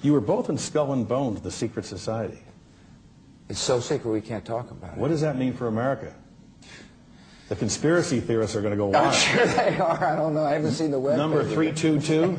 You were both in Skull and Bones, the secret society. It's so secret we can't talk about it. What does that mean for America? The conspiracy theorists are going to go wild. I'm sure they are. I don't know. I haven't seen the web. Number 322.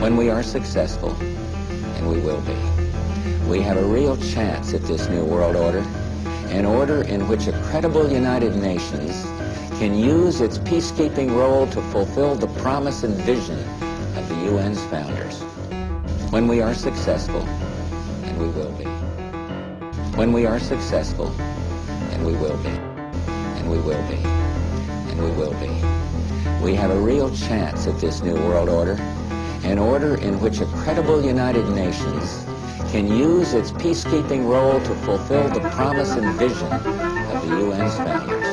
When we are successful, and we will be, we have a real chance at this new world order, an order in which a credible United Nations can use its peacekeeping role to fulfill the promise and vision of the UN's founders. When we are successful, and we will be. When we are successful, and we will be, and we will be, and we will be, we have a real chance at this new world order, an order in which a credible United Nations can use its peacekeeping role to fulfill the promise and vision of the UN's founders.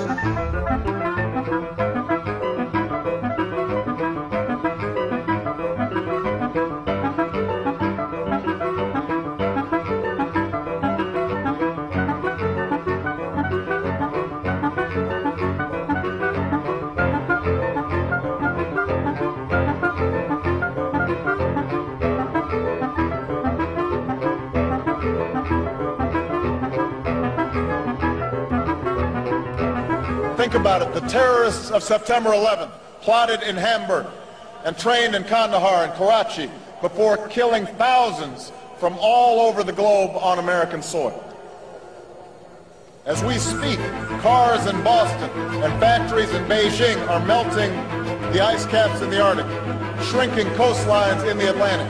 Think about it. The terrorists of September 11th plotted in Hamburg and trained in Kandahar and Karachi before killing thousands from all over the globe on American soil. As we speak, cars in Boston and factories in Beijing are melting the ice caps in the Arctic, shrinking coastlines in the Atlantic,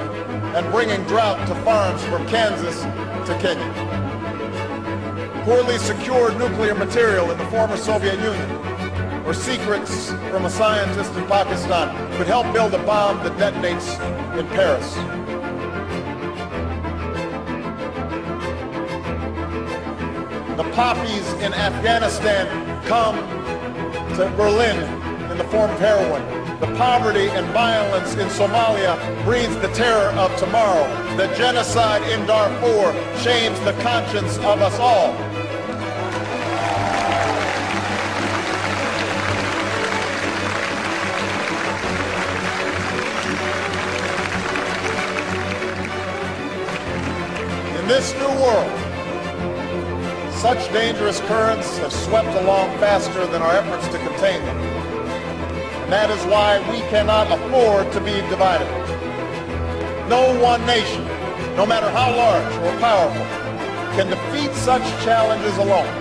and bringing drought to farms from Kansas to Kenya. Poorly secured nuclear material in the former Soviet Union, or secrets from a scientist in Pakistan could help build a bomb that detonates in Paris. The poppies in Afghanistan come to Berlin in the form of heroin. The poverty and violence in Somalia breeds the terror of tomorrow. The genocide in Darfur shames the conscience of us all. In this new world, such dangerous currents have swept along faster than our efforts to contain them. And that is why we cannot afford to be divided. No one nation, no matter how large or powerful, can defeat such challenges alone.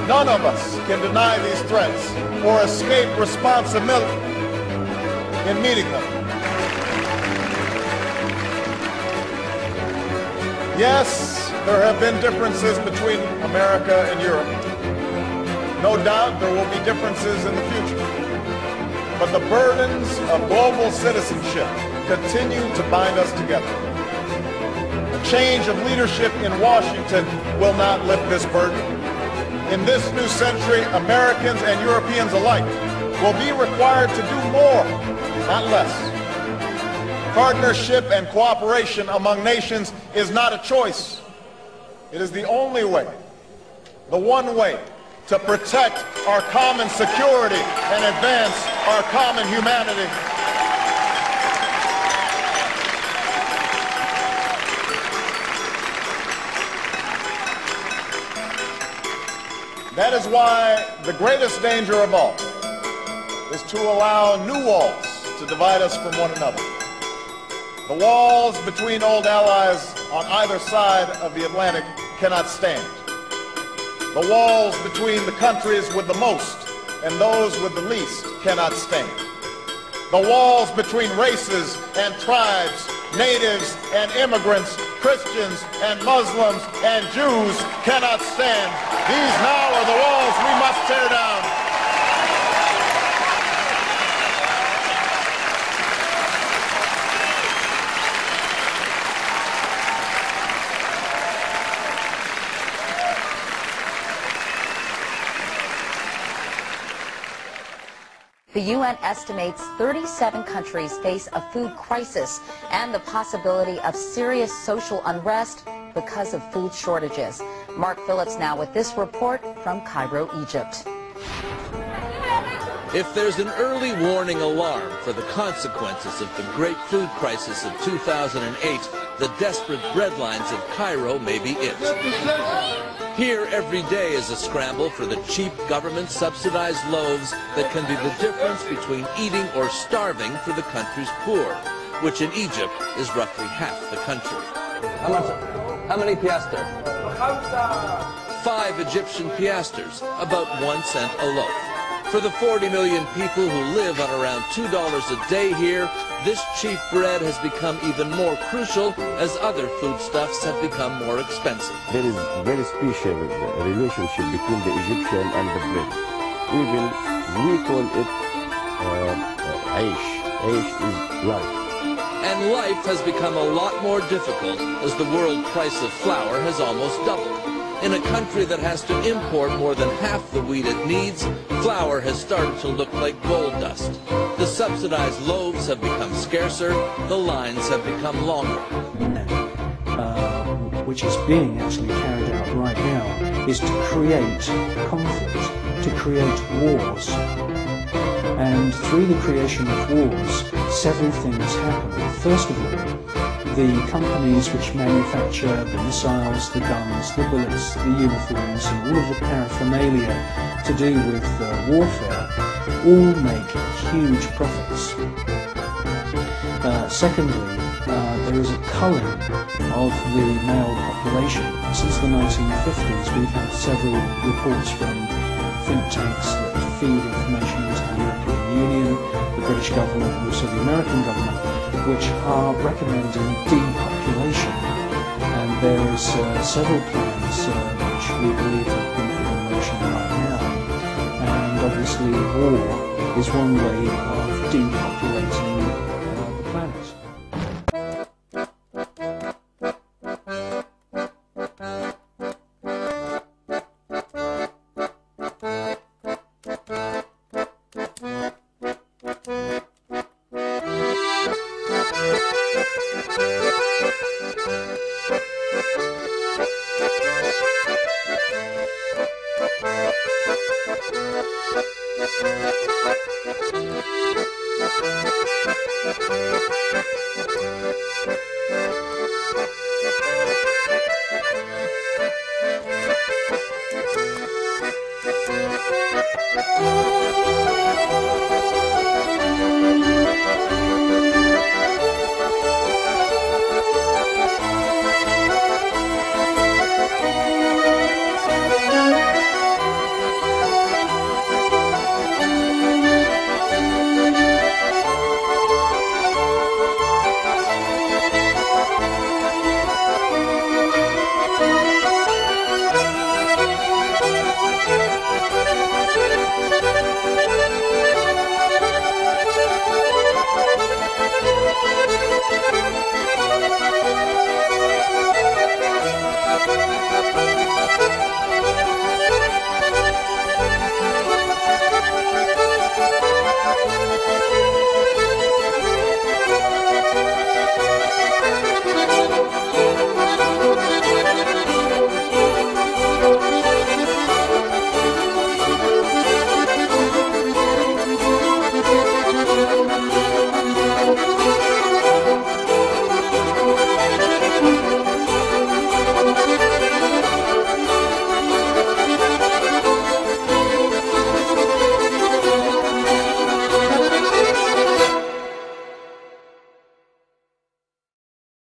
None of us can deny these threats or escape responsibility in meeting them. Yes, there have been differences between America and Europe. No doubt there will be differences in the future. But the burdens of global citizenship continue to bind us together. A change of leadership in Washington will not lift this burden. In this new century, Americans and Europeans alike will be required to do more, not less. Partnership and cooperation among nations is not a choice. It is the only way, the one way, to protect our common security and advance our common humanity. That is why the greatest danger of all is to allow new walls to divide us from one another. The walls between old allies on either side of the Atlantic cannot stand. The walls between the countries with the most and those with the least cannot stand. The walls between races and tribes, natives and immigrants, Christians and Muslims and Jews cannot stand. These now are the walls we must tear down. The UN estimates 37 countries face a food crisis and the possibility of serious social unrest because of food shortages. Mark Phillips now with this report from Cairo, Egypt. If there's an early warning alarm for the consequences of the great food crisis of 2008, the desperate breadlines of Cairo may be it. Here, every day is a scramble for the cheap government-subsidized loaves that can be the difference between eating or starving for the country's poor, which in Egypt is roughly half the country. How many piastres? 5 Egyptian piastres, about 1 cent a loaf. For the 40 million people who live on around $2 a day here, this cheap bread has become even more crucial as other foodstuffs have become more expensive. There is a very special relationship between the Egyptian and the bread. Even we call it aish. Aish is life. And life has become a lot more difficult as the world price of flour has almost doubled. In a country that has to import more than half the wheat it needs, flour has started to look like gold dust. The subsidized loaves have become scarcer, the lines have become longer. Which is being actually carried out right now, is to create conflict, to create wars. And through the creation of wars, several things happen. First of all, the companies which manufacture the missiles, the guns, the bullets, the uniforms, and all of the paraphernalia to do with warfare all make huge profits. Secondly, there is a culling of the male population. Since the 1950s, we've had several reports from think tanks that feed information into the European Union, the British government, and also the American government, which are recommending depopulation. And there's several plans which we believe have been put in motion right now. And obviously war is one way of depopulating the planet.